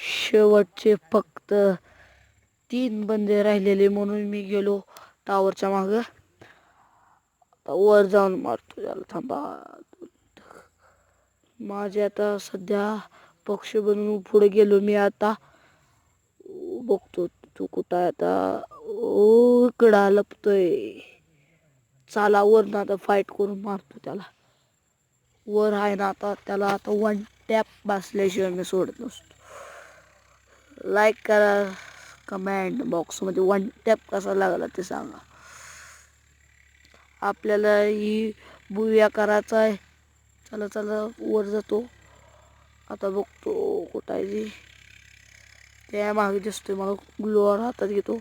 शेवटचे फक्त 3 बंदे राहिलेले म्हणून मी गेलो टावरच्या मागं. आता वर जाऊन मारतो त्याला. थांबा. माझे आता सध्या पक्ष बनवून पुढे गेलो मी. आता बघतो तू कुठं आहे आता. ओ इकडं लपतोय. चला वर ना आता फाईट करून मारतो त्याला. वर आहे ना आता. त्याला आता 1 टॅप बसल्याशिवाय मी सोडत नसतो. लाईक करा, कमेंट बॉक्समध्ये 1 टॅप कसा लागला ते सांगा. आपल्याला ही बुया करायचा आहे. चला चला वर जातो. आता बघतो कुठं आहे जी. त्या मागे दिसतोय मला. ग्लोअर हातात घेतो.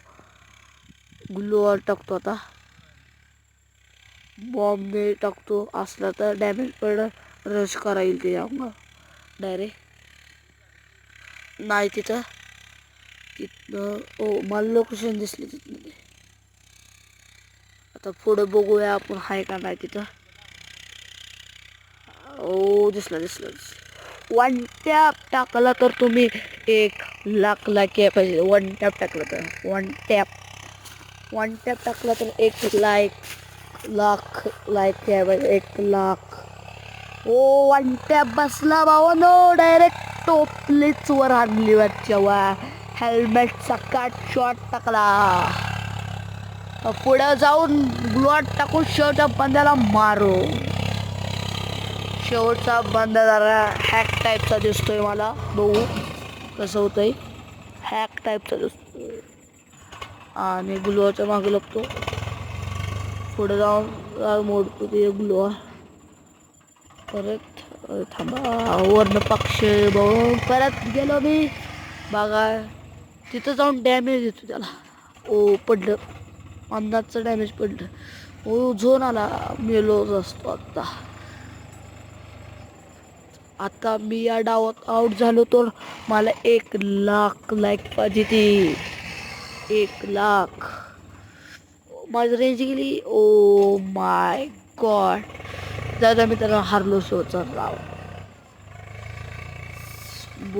ग्लोअर टाकतो आता. बॉम्ब टाकतो. असला तर डॅमेज पडलं रश करा येईल ते डायरेक्ट. नाही तिथं ओ मला लोकेशन दिसली तिथं. आता पुढे बघूया आपण हाय का नाही तिथं. ओ दिसला. 1 टॅप टाकला तर तुम्ही 1,00,000 लाईक यायला पाहिजे. 1 टॅप टाकलं तर 1 टॅप टाकला तर 1,00,000 लाईक यायला पाहिजे. 1,00,000. ओ 1 टॅप बसला भावानो. डायरेक्ट टोपलीच वर आणली वरच्या. हेल्मेटचा काट शॉट टाकला. पुढे जाऊन ग्लोअर टाकून शेवटच्या बंद्याला मारू. शेवटचा बंदा जरा हॅक टाईपचा दिसतोय मला. बघू कसं होतंय. हॅक टाईपचा दिसतोय. आणि ग्लोअरच्या मागे लागतो. पुढे जाऊन मोडतो ते ग्लोअर. परत थांबा. वरनं पक्ष बघून परत गेलो मी. बघा तिथं जाऊन डॅमेज देतो त्याला. ओ पडलं. अंदाजचं डॅमेज पडलं. ओ झोन आला. मेलोच असतो आता मी या डावात आउट झालो तर मला 1,00,000 लाईक पाहिजे ती. 1,00,000. माझी रेंज गेली. Oh my God. दादा मी त्याला हारलो शेवटचा राव.